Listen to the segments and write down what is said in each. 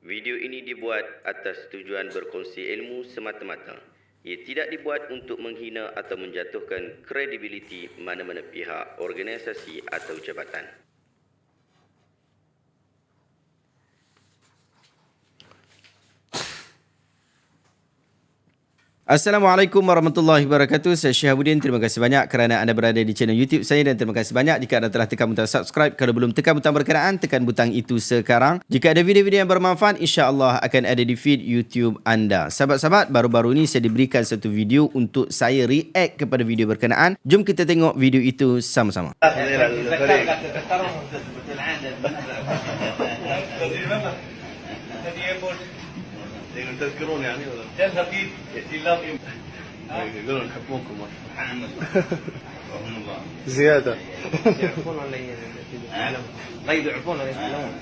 Video ini dibuat atas tujuan berkongsi ilmu semata-mata. Ia tidak dibuat untuk menghina atau menjatuhkan kredibiliti mana-mana pihak, organisasi atau jabatan. Assalamualaikum warahmatullahi wabarakatuh. Saya Syihabuddin. Terima kasih banyak kerana anda berada di channel YouTube saya dan terima kasih banyak jika anda telah tekan butang subscribe. Kalau belum tekan butang berkenaan, tekan butang itu sekarang. Jika ada video-video yang bermanfaat, insya-Allah akan ada di feed YouTube anda. Sahabat-sahabat, baru-baru ini saya diberikan satu video untuk saya react kepada video berkenaan. Jom kita tengok video itu sama-sama. تذكرون يعني ولا؟ تذهب في ائتلاف يقولون نحبونكم محمد رحمه الله زياده يعرفون ولا لا يعرفون ولا يعلمون.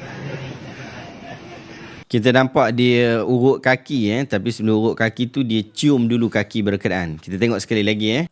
Kita nampak dia urut kaki tapi sebelum urut kaki tu dia cium dulu kaki berkenaan. Kita tengok sekali lagi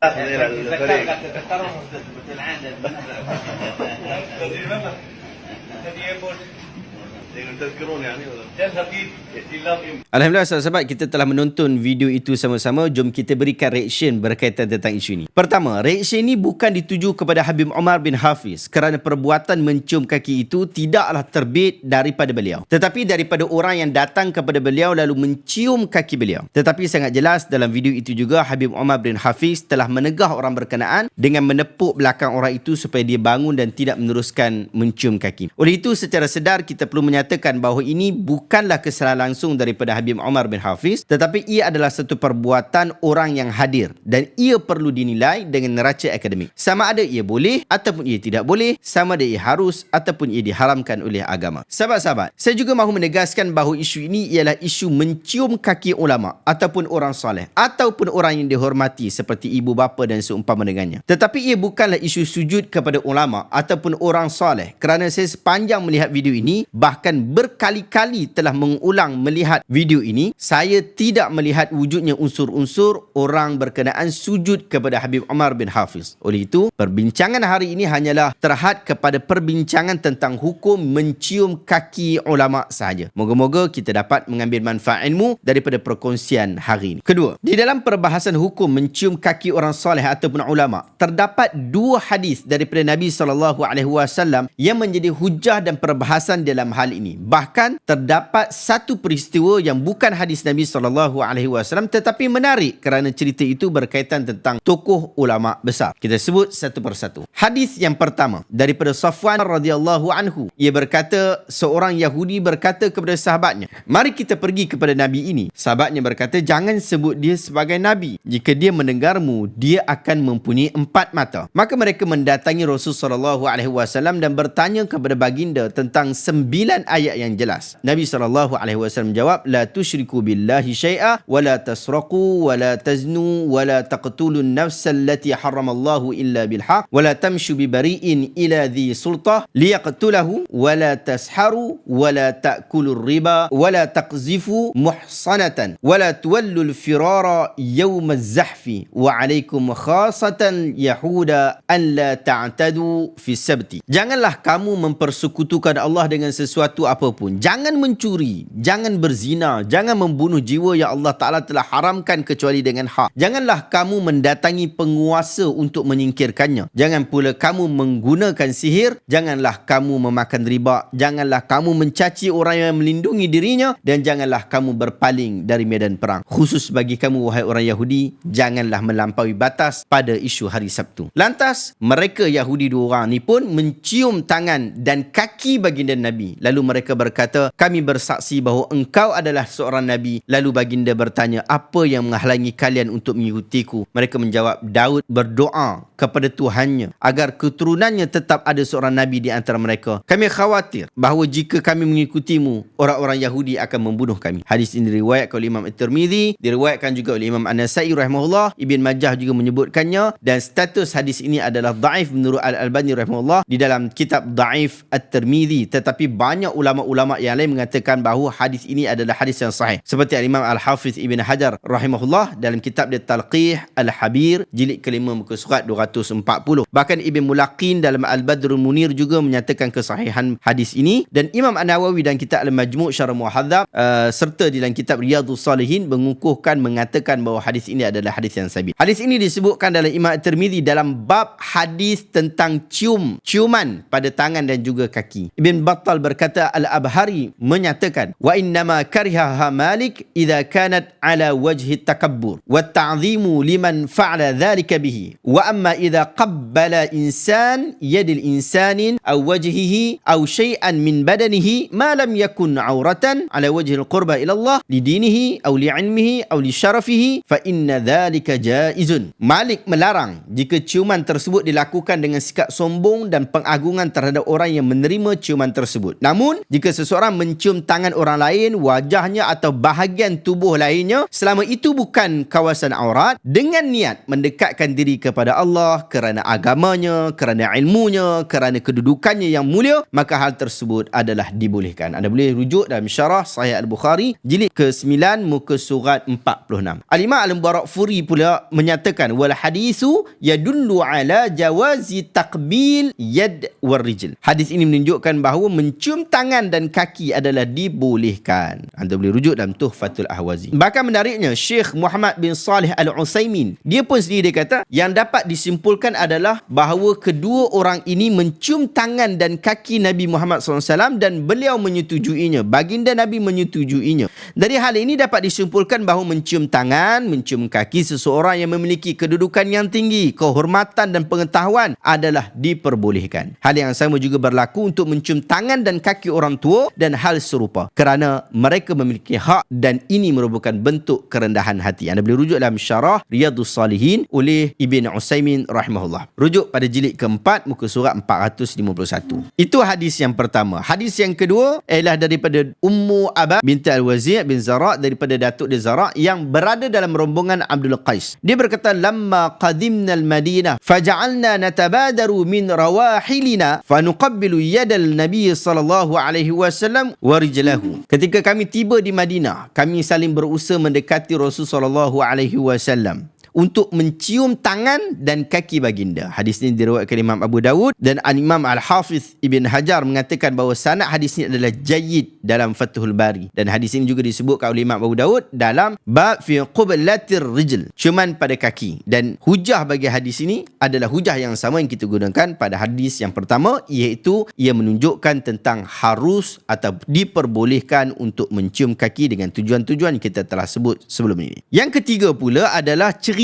Alhamdulillah sahabat-sahabat, kita telah menonton video itu sama-sama. Jom kita berikan reaction berkaitan tentang isu ini. Pertama, reaction ini bukan dituju kepada Habib Umar bin Hafiz kerana perbuatan mencium kaki itu tidaklah terbit daripada beliau, tetapi daripada orang yang datang kepada beliau lalu mencium kaki beliau. Tetapi sangat jelas dalam video itu juga Habib Umar bin Hafiz telah menegah orang berkenaan dengan menepuk belakang orang itu supaya dia bangun dan tidak meneruskan mencium kaki. Oleh itu secara sedar kita perlu menyatakan bahawa ini bukanlah kesalahan langsung daripada Habib Umar bin Hafiz, tetapi ia adalah satu perbuatan orang yang hadir dan ia perlu dinilai dengan neraca akademik. Sama ada ia boleh ataupun ia tidak boleh, sama ada ia harus ataupun ia diharamkan oleh agama. Sahabat-sahabat, saya juga mahu menegaskan bahawa isu ini ialah isu mencium kaki ulama ataupun orang soleh ataupun orang yang dihormati seperti ibu bapa dan seumpama dengannya. Tetapi ia bukanlah isu sujud kepada ulama ataupun orang soleh, kerana saya sepanjang melihat video ini, bahkan berkali-kali telah mengulang melihat video ini, saya tidak melihat wujudnya unsur-unsur orang berkenaan sujud kepada Habib Umar bin Hafiz. Oleh itu, perbincangan hari ini hanyalah terhad kepada perbincangan tentang hukum mencium kaki ulama sahaja. Moga-moga kita dapat mengambil manfaat ilmu daripada perkongsian hari ini. Kedua, di dalam perbahasan hukum mencium kaki orang soleh ataupun ulama, terdapat dua hadis daripada Nabi SAW yang menjadi hujah dan perbahasan dalam hal ini. Bahkan terdapat satu peristiwa yang bukan hadis Nabi SAW tetapi menarik kerana cerita itu berkaitan tentang tokoh ulama besar. Kita sebut satu persatu. Hadis yang pertama daripada Safwan radhiyallahu anhu. Ia berkata, seorang Yahudi berkata kepada sahabatnya, "Mari kita pergi kepada Nabi ini." Sahabatnya berkata, "Jangan sebut dia sebagai Nabi. Jika dia mendengarmu, dia akan mempunyai 4 mata." Maka mereka mendatangi Rasulullah SAW dan bertanya kepada baginda tentang 9 ayat yang jelas. Nabi SAW menjawab, "La tusyriku billahi syai'a wa la tasraqu wa la taznu wa la taqtulun nafsa allati haramallahu illa bilhaq wa la tamshu bibari'in ila dhi sultah liyaqtulahu wa la tasharu wa la ta'kulur riba wa la taqzifu muhsanatan wa la tuwallul firara yawma az-zahfi wa alaikum khasatan yahuda an la ta'tadu fi sabti." Janganlah kamu mempersekutukan Allah dengan sesuatu apapun. Jangan mencuri, jangan berzina, jangan membunuh jiwa yang Allah Ta'ala telah haramkan kecuali dengan hak. Janganlah kamu mendatangi penguasa untuk menyingkirkannya. Jangan pula kamu menggunakan sihir. Janganlah kamu memakan riba. Janganlah kamu mencaci orang yang melindungi dirinya. Dan janganlah kamu berpaling dari medan perang. Khusus bagi kamu, wahai orang Yahudi, janganlah melampaui batas pada isu hari Sabtu. Lantas, mereka Yahudi dua orang ni pun mencium tangan dan kaki baginda Nabi. Lalu mereka berkata, "Kami bersaksi bahawa engkau adalah seorang Nabi." Lalu baginda bertanya, "Apa yang menghalangi kalian untuk mengikutiku?" Mereka menjawab, "Daud berdoa kepada Tuhannya agar keturunannya tetap ada seorang Nabi di antara mereka. Kami khawatir bahawa jika kami mengikutimu, orang-orang Yahudi akan membunuh kami." Hadis ini diriwayatkan oleh Imam At-Tirmidzi, diriwayatkan juga oleh Imam An-Nasai rahimahullah. Ibn Majah juga menyebutkannya dan status hadis ini adalah dhaif menurut Al-Albani rahimahullah di dalam kitab Dhaif At-Tirmidzi. Tetapi banyak ulama-ulama yang lain mengatakan bahawa hadis ini adalah hadis yang sahih. Seperti Imam Al-Hafiz Ibn Hajar rahimahullah dalam kitab dia Talqih Al-Habir jilid ke-5 muka surat 240. Bahkan Ibn Mulaqin dalam Al-Badrul Munir juga menyatakan kesahihan hadis ini, dan Imam An-Nawawi dalam kitab Al-Majmu' Syarah Muhadzab serta di dalam kitab Riyadhus Salihin mengukuhkan mengatakan bahawa hadis ini adalah hadis yang sabit. Hadis ini disebutkan dalam Imam At-Tirmizi dalam bab hadis tentang ciuman pada tangan dan juga kaki. Ibn Battal berkata, Al-Abhari menyatakan, wa innama karihaha Malik idza kanat ala wajhi takabbur wa ta'zimu liman fa'ala dhalika bihi, wa amma idza qabbala insan yadil insanin aw wajhihi aw shay'an min badanihi ma lam yakun auratan ala wajhi al-qurba ila Allah lidinihi aw li'ilmihi aw li syarafihi fa inna dhalika jaizun. Malik melarang jika ciuman tersebut dilakukan dengan sikap sombong dan pengagungan terhadap orang yang menerima ciuman tersebut. Namun, jika seseorang mencium tangan orang lain, wajahnya atau bahagian tubuh lainnya, selama itu bukan kawasan aurat, dengan niat mendekatkan diri kepada Allah kerana agamanya, kerana ilmunya, kerana kedudukannya yang mulia, maka hal tersebut adalah dibolehkan. Anda boleh rujuk dalam Syarah Sahih Al-Bukhari jilid ke-9 muka surat 46. Al-Imam Al-Barakfuri pula menyatakan wal hadisu yadullu ala jawazi taqbil yad war rijl. Hadis ini menunjukkan bahawa mencium tangan dan kaki adalah dibolehkan. Anda boleh rujuk dalam Tuhfatul Ahwazi. Bahkan menariknya, Syekh Muhammad bin Salih Al-Utsaimin, dia pun sendiri dia kata yang dapat disimpulkan adalah bahawa kedua orang ini mencium tangan dan kaki Nabi Muhammad SAW dan beliau menyetujuinya. Baginda Nabi menyetujuinya. Dari hal ini dapat disimpulkan bahawa mencium tangan, mencium kaki seseorang yang memiliki kedudukan yang tinggi, kehormatan dan pengetahuan adalah diperbolehkan. Hal yang sama juga berlaku untuk mencium tangan dan kaki orang tua dan hal serupa, kerana mereka memiliki hak dan ini merupakan bentuk kerendahan hati. Anda boleh rujuk dalam Syarah Riyadhus Salihin oleh Ibn Utsaimin rahimahullah. Rujuk pada jilid keempat muka surat 451. Itu hadis yang pertama. Hadis yang kedua ialah daripada Ummu Aba binti Al-Wazir bin Zara', daripada datuk dia Zara' yang berada dalam rombongan Abdul Qais. Dia berkata, lamma qadimna al-Madinah faja'alna natabadaru min rawahilina fanuqabbilu yadal Nabi sallallahu alaihi wasallam wa rijlahu. Ketika kami tiba di Madinah, kami saling berusaha mendekati Rasul sallallahu alaihi wasallam untuk mencium tangan dan kaki baginda. Hadis ini diriwayatkan Imam Abu Dawud, dan Imam Al-Hafiz Ibn Hajar mengatakan bahawa sanad hadis ini adalah jayyid dalam Fathul Bari, dan hadis ini juga disebutkan oleh Imam Abu Dawud dalam bab fi qublatir rijl, ciuman pada kaki. Dan hujah bagi hadis ini adalah hujah yang sama yang kita gunakan pada hadis yang pertama, iaitu ia menunjukkan tentang harus atau diperbolehkan untuk mencium kaki dengan tujuan-tujuan yang kita telah sebut sebelum ini. Yang ketiga pula adalah cerita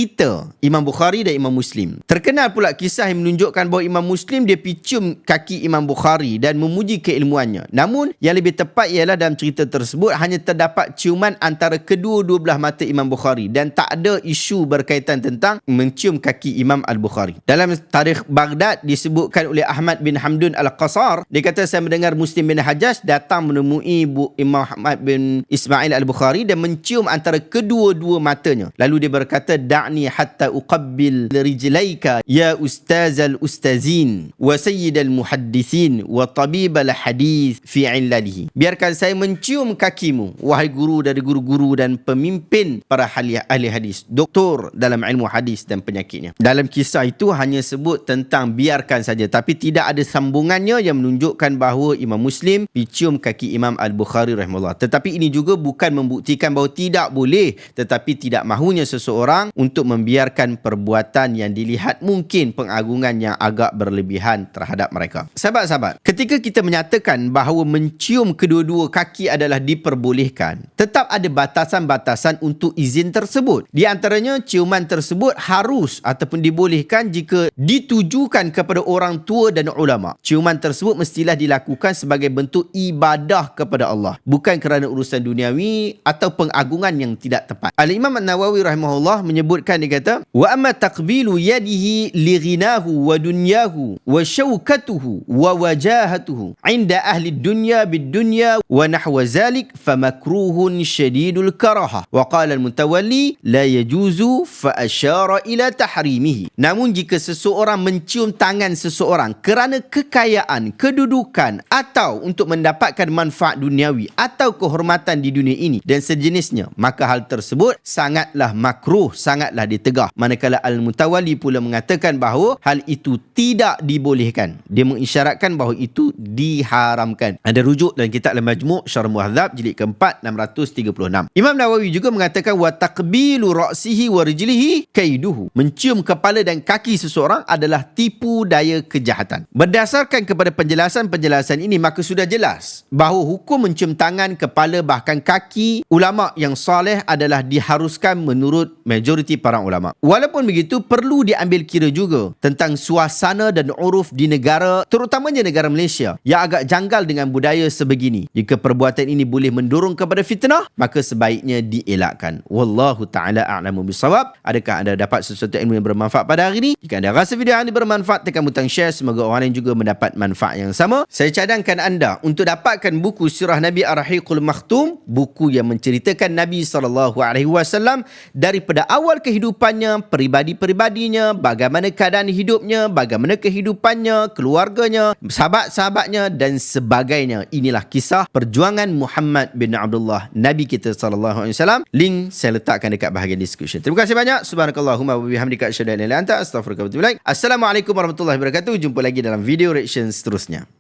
Imam Bukhari dan Imam Muslim. Terkenal pula kisah yang menunjukkan bahawa Imam Muslim dia pergi cium kaki Imam Bukhari dan memuji keilmuannya. Namun yang lebih tepat ialah dalam cerita tersebut hanya terdapat ciuman antara kedua-dua belah mata Imam Bukhari dan tak ada isu berkaitan tentang mencium kaki Imam Al-Bukhari. Dalam Tarikh Baghdad disebutkan oleh Ahmad bin Hamdun Al-Qasar, dia kata saya mendengar Muslim bin Hajjaj datang menemui Imam Ahmad bin Ismail Al-Bukhari dan mencium antara kedua-dua matanya. Lalu dia berkata, da'ni hatta uqabbil rijlaika ya ustazal ustazin wa sayyidal muhaddithin wa tabibal hadith fi illalihi. Biarkan saya mencium kakimu wahai guru dari guru-guru dan pemimpin para ahli hadis, doktor dalam ilmu hadis dan penyakitnya. Dalam kisah itu hanya sebut tentang biarkan saja, tapi tidak ada sambungannya yang menunjukkan bahawa Imam Muslim cium kaki Imam Al-Bukhari rahimahullah. Tetapi ini juga bukan membuktikan bahawa tidak boleh, tetapi tidak mahunya seseorang untuk membiarkan perbuatan yang dilihat mungkin pengagungan yang agak berlebihan terhadap mereka. Sahabat-sahabat, ketika kita menyatakan bahawa mencium kedua-dua kaki adalah diperbolehkan, tetap ada batasan-batasan untuk izin tersebut. Di antaranya, ciuman tersebut harus ataupun dibolehkan jika ditujukan kepada orang tua dan ulama. Ciuman tersebut mestilah dilakukan sebagai bentuk ibadah kepada Allah, bukan kerana urusan duniawi atau pengagungan yang tidak tepat. Al-Imam An-Nawawi rahimahullah menyebut sebutkan, dia kata, wa amma taqbilu yadihi li ghinahu wa dunyahu wa syawkatuhu wa wajahatuhu inda ahli dunya bid dunya wa nahwa zalik fa makruhun syadidul karahah. Wa qala al-mutawalli la yajuzu fa asyara ila tahrimihi. Namun jika seseorang mencium tangan seseorang kerana kekayaan, kedudukan atau untuk mendapatkan manfaat duniawi atau kehormatan di dunia ini dan sejenisnya, maka hal tersebut sangatlah makruh, sangatlah ditegah. Manakala Al-Mutawalli pula mengatakan bahawa hal itu tidak dibolehkan. Dia mengisyaratkan bahawa itu diharamkan. Ada rujuk dalam kitab Al-Majmu' Syarh Muhadzab jilid keempat 636. Imam Nawawi juga mengatakan wa taqbilu ra'sihi wa rijlihi kaiduhu. Mencium kepala dan kaki seseorang adalah tipu daya kejahatan. Berdasarkan kepada penjelasan-penjelasan ini, maka sudah jelas bahawa hukum mencium tangan, kepala bahkan kaki ulama yang soleh adalah diharuskan menurut majoriti para ulama. Walaupun begitu, perlu diambil kira juga tentang suasana dan uruf di negara, terutamanya negara Malaysia, yang agak janggal dengan budaya sebegini. Jika perbuatan ini boleh mendorong kepada fitnah, maka sebaiknya dielakkan. Wallahu ta'ala a'lamu bisawab. Adakah anda dapat sesuatu ilmu yang bermanfaat pada hari ini? Jika anda rasa video ini bermanfaat, tekan butang share. Semoga orang lain juga mendapat manfaat yang sama. Saya cadangkan anda untuk dapatkan buku Sirah Nabi Ar-Rahiqul Makhtum, buku yang menceritakan Nabi SAW daripada awal kehidupannya, peribadi-peribadinya, bagaimana keadaan hidupnya, bagaimana kehidupannya, keluarganya, sahabat-sahabatnya dan sebagainya. Inilah kisah perjuangan Muhammad bin Abdullah, Nabi kita SAW. Link saya letakkan dekat bahagian description. Terima kasih banyak. Subhanakallahumma wa bihamdika asyhadu an la ilaha illa anta astaghfiruka wa atubu ilaik. Assalamualaikum warahmatullahi wabarakatuh. Jumpa lagi dalam video reaction seterusnya.